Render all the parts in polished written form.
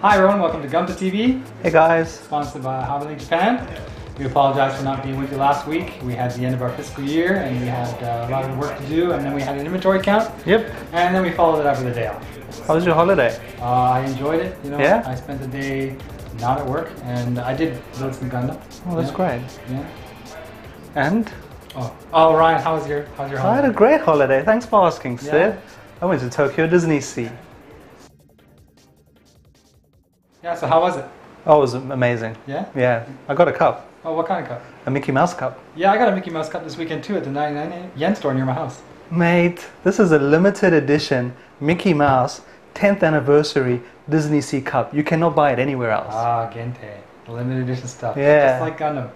Hi everyone, welcome to Gunpla TV. Hey guys. Sponsored by HobbyLink Japan. We apologize for not being with you last week. We had the end of our fiscal year and we had a lot of work to do, and then we had an inventory count. Yep. And then we followed it up with a day off. How was your holiday? I enjoyed it. You know, yeah? I spent the day not at work and I did build some Gundam. Oh, that's great. Yeah. And? Oh, Ryan, how's your holiday? I had a great holiday. Thanks for asking, Sid. Yeah. I went to Tokyo Disney Sea. Yeah, so how was it? Oh, it was amazing. Yeah? Yeah. I got a cup. Oh, what kind of cup? A Mickey Mouse cup. Yeah, I got a Mickey Mouse cup this weekend too at the 99 yen store near my house. Mate, this is a limited edition Mickey Mouse 10th anniversary Disney Sea cup. You cannot buy it anywhere else. Ah, Gente. The limited edition stuff. Yeah. Just like Gundam.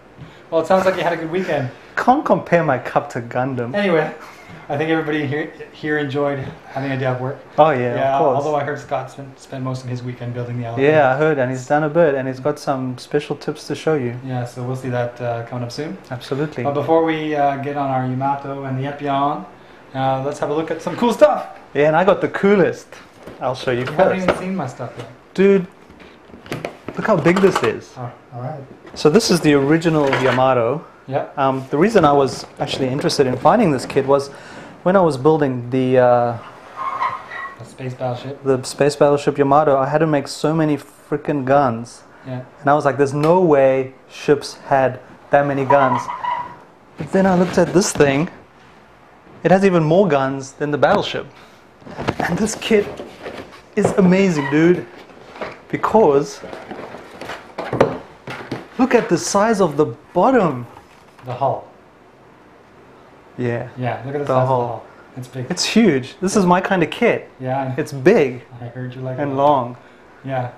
Well, it sounds like you had a good weekend. Can't compare my cup to Gundam. Anyway, I think everybody here enjoyed having a day off work. Oh yeah, of course. Although I heard Scott spent most of his weekend building the elephant. Yeah, I heard, and he's done a bit, and he's got some special tips to show you. Yeah, so we'll see that coming up soon. Absolutely. But before we get on our Yamato and the Epyon, let's have a look at some cool stuff. Yeah, and I got the coolest. I'll show you You first. haven't even seen my stuff yet. Dude, look how big this is. Oh, alright. So this is the original Yamato. Yeah. The reason I was actually interested in finding this kit was when I was building the Space Battleship. The Space Battleship Yamato, I had to make so many freaking guns. Yeah. And I was like, there's no way ships had that many guns. But then I looked at this thing. It has even more guns than the Battleship. And this kit is amazing, dude. Because look at the size of the bottom. The hull. Yeah. Yeah, look at the size of the hull. It's big. It's huge. This is my kind of kit. Yeah. It's big. I heard you like it. And long. Yeah.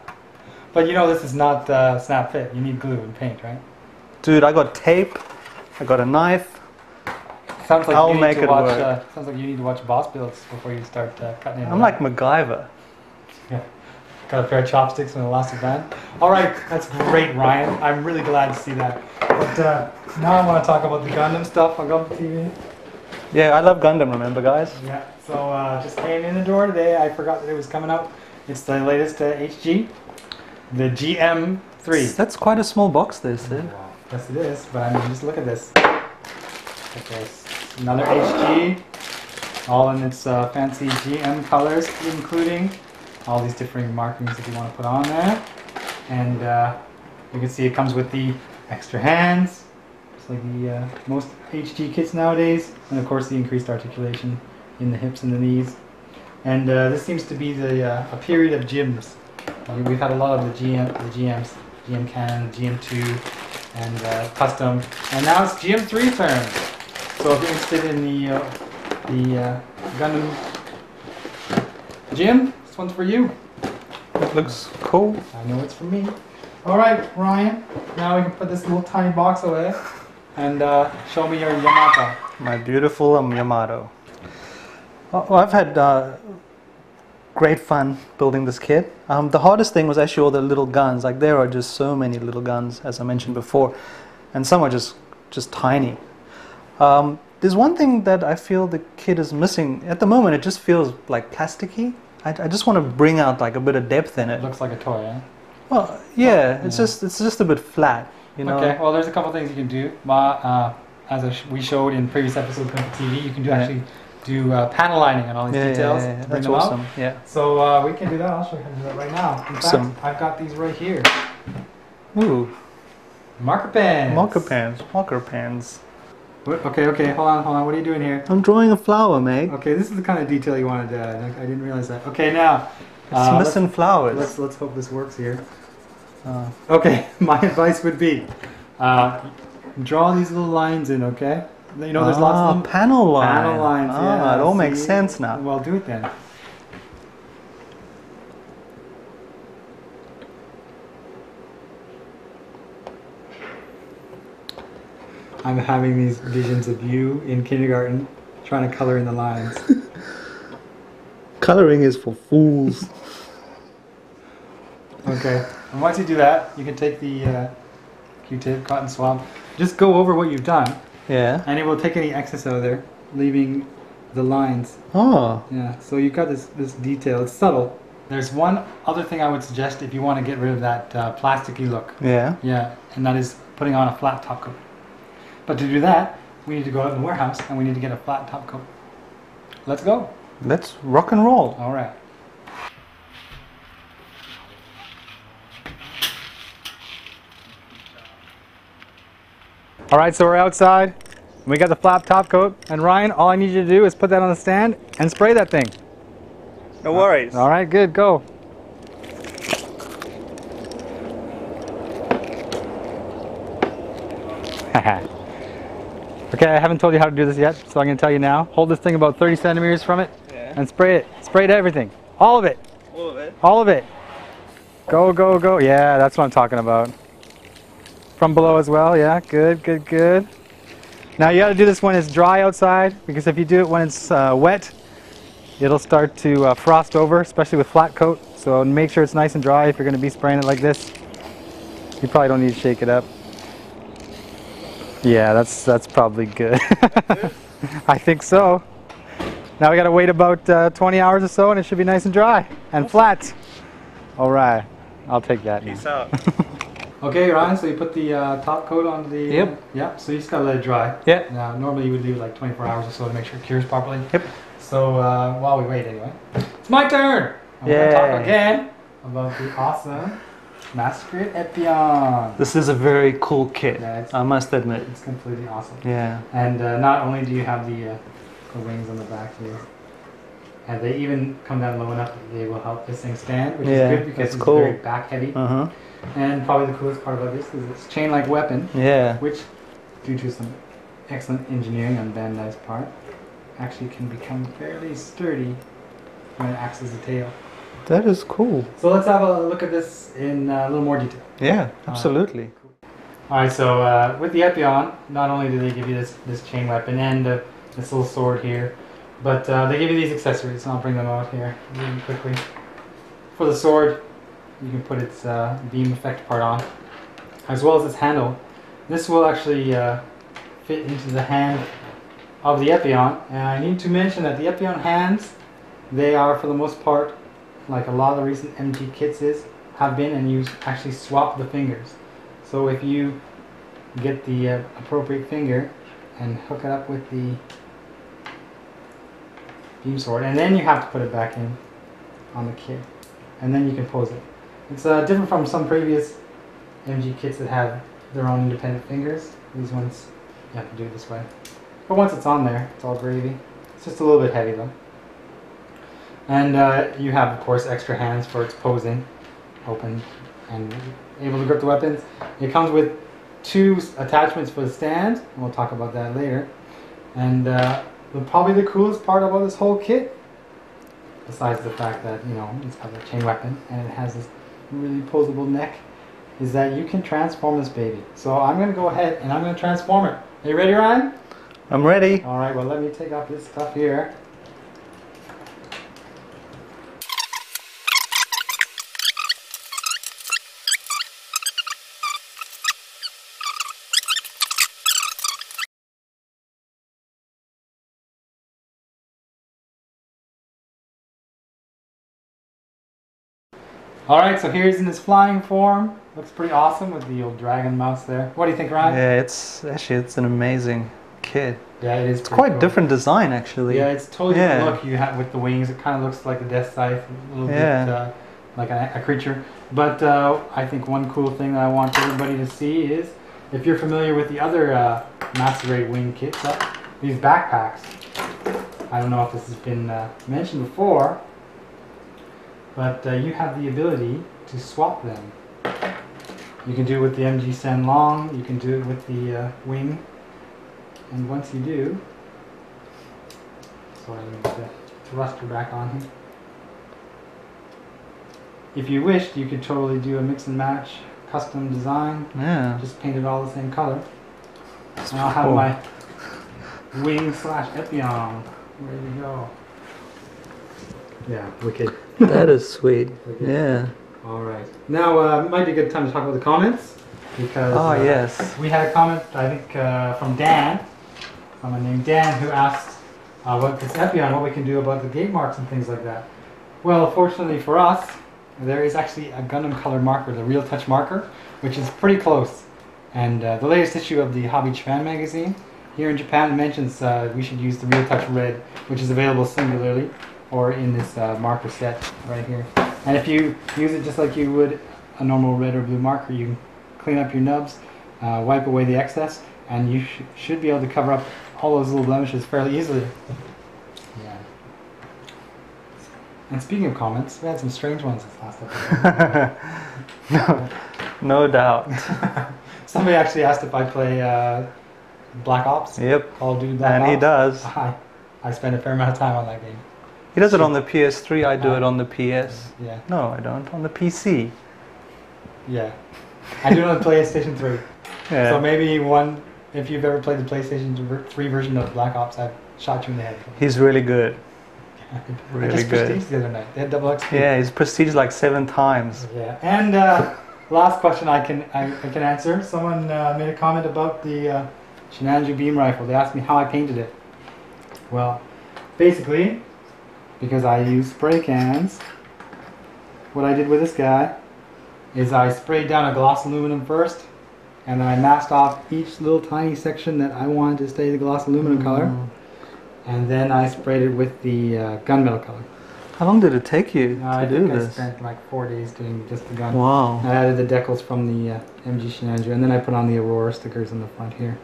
But you know this is not snap fit. You need glue and paint, right? Dude, I got tape. I got a knife. Sounds like I'll you need make to it watch. work. Sounds like you need to watch boss builds before you start cutting it. I'm like MacGyver. Yeah. Got a pair of chopsticks and an elastic band. All right, that's great, Ryan. I'm really glad to see that. But now I want to talk about the Gundam stuff on Gunpla TV. Yeah, I love Gundam, remember, guys? Yeah. So just came in the door today. I forgot that it was coming out. It's the latest HG, the GM3. That's quite a small box there, Sid. Wow. Yes, it is. But I mean, just look at this. Okay, another HG, all in its fancy GM colors, including all these different markings that you want to put on there. And you can see it comes with the extra hands, just like the most HG kits nowadays, and of course the increased articulation in the hips and the knees. And this seems to be a period of GMs. We've had a lot of the GMs, GM Can, GM2, and custom, and now it's GM3 turn. So if you're interested in the Gundam GM, this one's for you. It looks cool. I know it's for me. Alright, Ryan, now we can put this little tiny box away and show me your Yamato. My beautiful Yamato. Well, I've had great fun building this kit. The hardest thing was actually all the little guns. Like, there are just so many little guns, as I mentioned before, and some are just tiny. There's one thing that I feel the kit is missing. At the moment, it just feels like plasticky. I just want to bring out like a bit of depth in it. It looks like a toy, eh? Well, yeah, it's just a bit flat, you know. Okay, well there's a couple things you can do. As we showed in previous episodes of Gunpla TV, you can actually do panel lining on all these details. Yeah, to bring that's them awesome. out. Yeah. So we can do that. I'll show you how to do that right now. In Awesome. fact, I've got these right here. Ooh. Marker pens. Marker pens. Marker pens. Okay, hold on. What are you doing here? I'm drawing a flower, mate. Okay, this is the kind of detail you wanted to add. I didn't realize that. Okay, now. It's missing flowers. Let's hope this works here. Okay, my advice would be draw these little lines in, okay? You know, there's lots of them. Panel lines. Panel lines, yeah. It all makes sense now. Well, do it then. I'm having these visions of you in kindergarten trying to color in the lines. Coloring is for fools. Okay, and once you do that, you can take the Q-tip, cotton swab, just go over what you've done. Yeah. And it will take any excess out of there, leaving the lines. Oh. Yeah, so you've got this detail. It's subtle, There's one other thing I would suggest if you want to get rid of that plasticky look. Yeah. Yeah, and that is putting on a flat top coat. But to do that, we need to go out in the warehouse and we need to get a flat top coat. Let's go. Let's rock and roll. All right. All right, so we're outside. We got the flat top coat. And Ryan, all I need you to do is put that on the stand and spray that thing. No worries. All right, good, go. Okay, I haven't told you how to do this yet, so I'm going to tell you now. Hold this thing about 30 centimeters from it and spray it. Spray it everything. All of it. All of it? All of it. Go, go, go. Yeah, that's what I'm talking about. From below as well, yeah, good, good, good. Now you got to do this when it's dry outside, because if you do it when it's wet, it'll start to frost over, especially with flat coat. So make sure it's nice and dry if you're going to be spraying it like this. You probably don't need to shake it up. Yeah, that's probably good. I think so. Now we got to wait about 20 hours or so, and it should be nice and dry and flat. All right, I'll take that. Peace out. Okay, Ryan, so you put the top coat on the... Yep. Yeah, so you just got to let it dry. Yeah. Now, normally you would do like 24 hours or so to make sure it cures properly. Yep. So while we wait anyway, it's my turn. I'm going to talk again about the awesome MG Epyon. This is a very cool kit, Yeah, I must admit. It's completely awesome. Yeah. And not only do you have the wings on the back here, and they even come down low enough that they will help this thing stand, which is good because it's cool. very back heavy. Uh-huh. And probably the coolest part about this is it's chain-like weapon, Yeah. which, due to some excellent engineering on Bandai's part, actually can become fairly sturdy when it acts as a tail. That is cool. So let's have a look at this in a little more detail. Yeah, absolutely. Cool. Alright, so with the Epyon, not only do they give you this chain weapon and this little sword here, but they give you these accessories, and I'll bring them out here really quickly. For the sword, you can put its beam effect part on, as well as its handle. This will actually fit into the hand of the Epyon, and I need to mention that the Epyon hands, they are for the most part like a lot of the recent MG kits have been, and you actually swap the fingers. So if you get the appropriate finger and hook it up with the beam sword, and then you have to put it back in on the kit, and then you can pose it. It's different from some previous MG kits that have their own independent fingers. These ones, you have to do it this way. But once it's on there, it's all gravy. It's just a little bit heavy though. And you have, of course, extra hands for its posing, open and able to grip the weapons. It comes with 2 attachments for the stand, and we'll talk about that later. And probably the coolest part about this whole kit, besides the fact that, you know, it's got a chain weapon and it has this really posable neck, is that you can transform this baby. So I'm going to go ahead and I'm going to transform it. Are you ready, Ryan? I'm ready. Alright, well let me take off this stuff here. Alright, so here's in his flying form. Looks pretty awesome with the old dragon mouse there. What do you think, Ryan? Yeah, it's an amazing kit. Yeah, it is. It's quite cool. different design, actually. Yeah, it's totally different look you have with the wings. It kind of looks like a death scythe, a little bit like a creature. But I think one cool thing that I want everybody to see is, if you're familiar with the other macerated wing kits, these backpacks. I don't know if this has been mentioned before, but you have the ability to swap them. You can do it with the MG Sen Long, you can do it with the wing, and once you do, so I need the thruster back on here. If you wished, you could totally do a mix and match custom design. Yeah. Just paint it all the same color. And I'll have my wing / Epyon ready to go. Yeah, wicked. That is sweet. Wicked. Yeah. Alright. Now, it might be a good time to talk about the comments. Because yes. We had a comment, I think, from Dan, someone named Dan, who asked about this Epyon, what we can do about the gate marks and things like that. Well, fortunately for us, there is actually a Gundam color marker, the Real Touch marker, which is pretty close. And the latest issue of the Hobby Japan magazine here in Japan mentions we should use the Real Touch Red, which is available singularly or in this marker set right here. And if you use it just like you would a normal red or blue marker, you can clean up your nubs, wipe away the excess, and you should be able to cover up all those little blemishes fairly easily. Yeah. And speaking of comments, we had some strange ones this last episode. No doubt. Somebody actually asked if I play Black Ops. Yep. Call of Duty Black Ops. And he does. I spend a fair amount of time on that game. He does it on the PS3, I do it on the PS. Yeah. No, I don't. On the PC. Yeah. I do it on the PlayStation 3. Yeah. So maybe if you've ever played the PlayStation 3 version of Black Ops, I've shot you in the head. He's really good. Really I just good. Prestige the other night. They had double XP. Yeah, he's prestige like 7 times. Yeah. And last question I can answer. Someone made a comment about the Shinanju beam rifle. They asked me how I painted it. Well, basically, because I use spray cans, what I did with this guy is I sprayed down a gloss aluminum first, and then I masked off each little tiny section that I wanted to stay the gloss aluminum color, and then I sprayed it with the gunmetal color. How long did it take you to do this? I spent like 4 days doing just the gun. Wow. I added the decals from the MG Shinanju, and then I put on the Aurora stickers on the front here.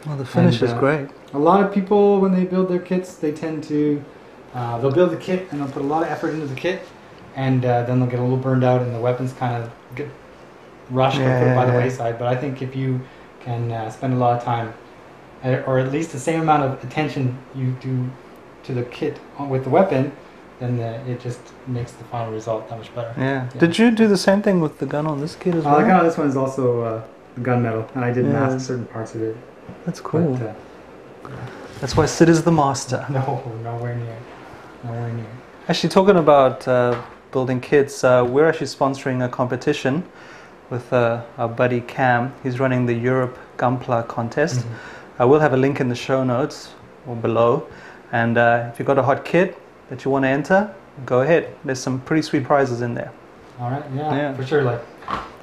Well, the finish is great. A lot of people, when they build their kits, they tend to, they'll build the kit and they'll put a lot of effort into the kit, and then they'll get a little burned out and the weapons kind of get rushed or put by the wayside. But I think if you can spend a lot of time, or at least the same amount of attention you do to the kit with the weapon, then it just makes the final result that much better. Yeah. Did you do the same thing with the gun on this kit as well? The gun on this one is also gunmetal, and I did mask certain parts of it. That's cool. But, that's why Syd is the master. No, nowhere near. Nowhere near. Actually, talking about building kits, we're actually sponsoring a competition with our buddy Cam. He's running the Europe Gunpla contest. Mm-hmm. We'll have a link in the show notes or below. And if you've got a hot kit that you want to enter, go ahead. There's some pretty sweet prizes in there. All right, yeah, for sure. Like,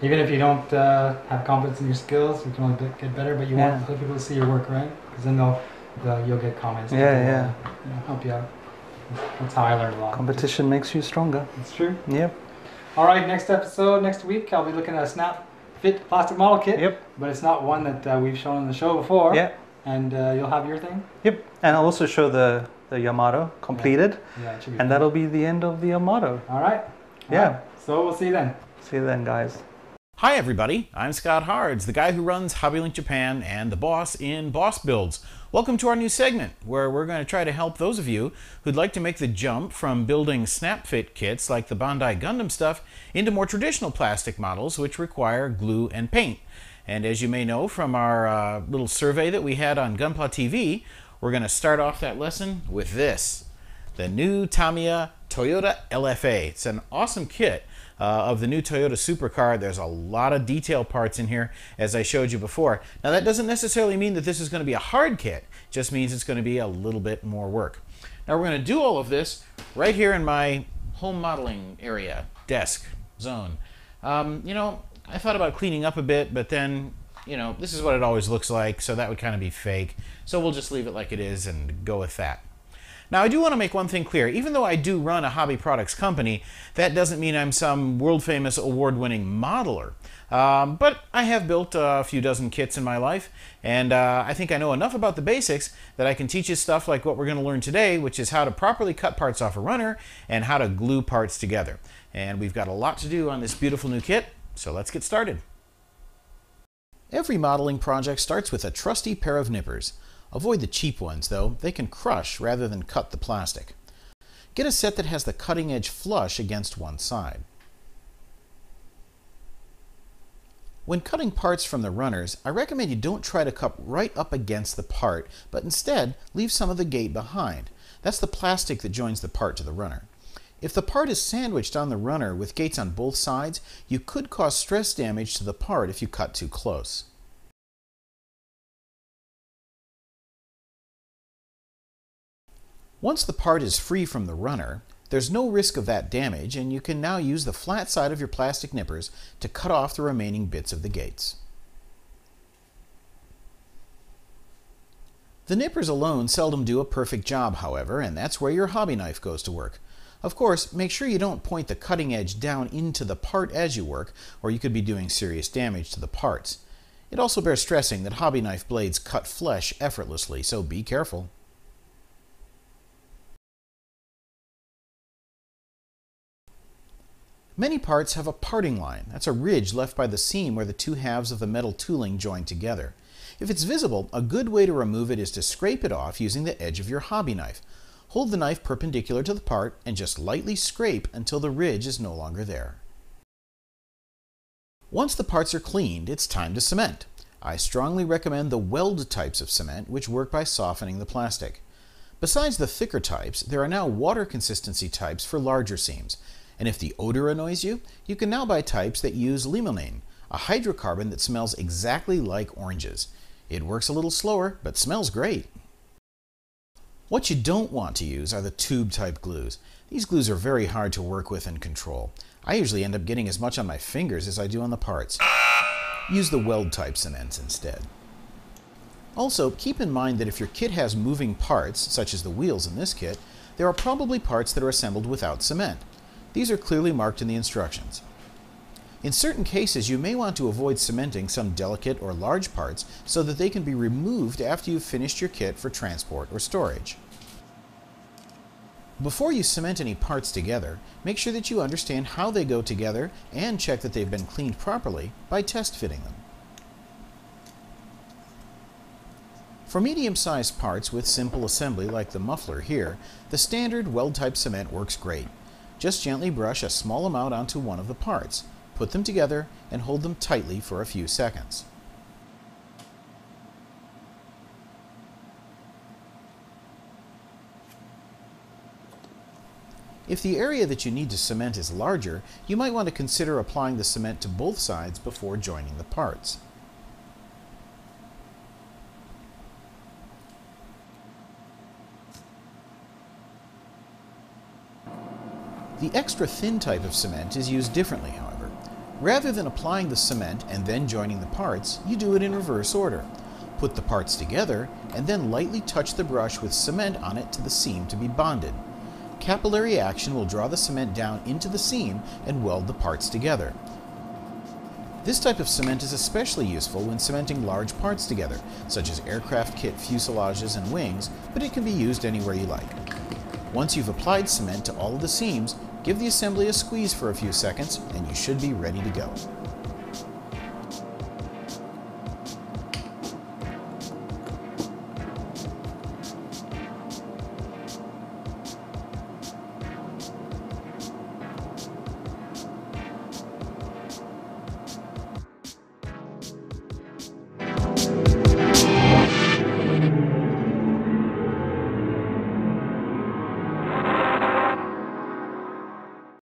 even if you don't have confidence in your skills, you can only get better. But you want other people to see your work, right? Because then you'll get comments. Help you out. That's how I learned a lot. Competition makes you stronger. It's true. Yep. All right, next episode, next week, I'll be looking at a snap fit plastic model kit. Yep. But it's not one that we've shown on the show before. Yep. And you'll have your thing. Yep. And I'll also show the Yamato completed. Yeah, it should be fun. That'll be the end of the Yamato. All right. All right. So we'll see you then. See you then, guys. Hi everybody, I'm Scott Hards, the guy who runs HobbyLink Japan and the boss in Boss Builds. Welcome to our new segment where we're going to try to help those of you who'd like to make the jump from building snap fit kits like the Bandai Gundam stuff into more traditional plastic models which require glue and paint. And as you may know from our little survey that we had on Gunpla TV, we're going to start off that lesson with this, the new Tamiya Toyota LFA. It's an awesome kit of the new Toyota supercar. There's a lot of detail parts in here, as I showed you before. Now that doesn't necessarily mean that this is going to be a hard kit, it just means it's going to be a little bit more work. Now we're going to do all of this right here in my home modeling area, desk, zone. You know, I thought about cleaning up a bit, but then, you know, this is what it always looks like, so that would kind of be fake. So we'll just leave it like it is and go with that. Now I do want to make one thing clear. Even though I do run a hobby products company, that doesn't mean I'm some world-famous award-winning modeler. But I have built a few dozen kits in my life, and I think I know enough about the basics that I can teach you stuff like what we're going to learn today, which is how to properly cut parts off a runner and how to glue parts together. And we've got a lot to do on this beautiful new kit, so let's get started. Every modeling project starts with a trusty pair of nippers. Avoid the cheap ones, though. They can crush rather than cut the plastic. Get a set that has the cutting edge flush against one side. When cutting parts from the runners, I recommend you don't try to cut right up against the part, but instead leave some of the gate behind. That's the plastic that joins the part to the runner. If the part is sandwiched on the runner with gates on both sides, you could cause stress damage to the part if you cut too close. Once the part is free from the runner, There's no risk of that damage, and you can now use the flat side of your plastic nippers to cut off the remaining bits of the gates. The nippers alone seldom do a perfect job, however, and that's where your hobby knife goes to work. Of course, make sure you don't point the cutting edge down into the part as you work, or you could be doing serious damage to the parts. It also bears stressing that hobby knife blades cut flesh effortlessly, so be careful. Many parts have a parting line. That's a ridge left by the seam where the two halves of the metal tooling join together. If it's visible, a good way to remove it is to scrape it off using the edge of your hobby knife. Hold the knife perpendicular to the part and just lightly scrape until the ridge is no longer there. Once the parts are cleaned, it's time to cement. I strongly recommend the weld types of cement, which work by softening the plastic. Besides the thicker types, there are now water consistency types for larger seams. And if the odor annoys you, you can now buy types that use limonene, a hydrocarbon that smells exactly like oranges. It works a little slower, but smells great. What you don't want to use are the tube-type glues. These glues are very hard to work with and control. I usually end up getting as much on my fingers as I do on the parts. Use the weld-type cements instead. Also, keep in mind that if your kit has moving parts, such as the wheels in this kit, there are probably parts that are assembled without cement. These are clearly marked in the instructions. In certain cases, you may want to avoid cementing some delicate or large parts so that they can be removed after you've finished your kit for transport or storage. Before you cement any parts together, make sure that you understand how they go together and check that they've been cleaned properly by test fitting them. For medium-sized parts with simple assembly like the muffler here, the standard weld-type cement works great. Just gently brush a small amount onto one of the parts. Put them together and hold them tightly for a few seconds. If the area that you need to cement is larger, you might want to consider applying the cement to both sides before joining the parts. The extra thin type of cement is used differently, however. Rather than applying the cement and then joining the parts, you do it in reverse order. Put the parts together and then lightly touch the brush with cement on it to the seam to be bonded. Capillary action will draw the cement down into the seam and weld the parts together. This type of cement is especially useful when cementing large parts together, such as aircraft kit fuselages and wings, but it can be used anywhere you like. Once you've applied cement to all of the seams, give the assembly a squeeze for a few seconds and you should be ready to go.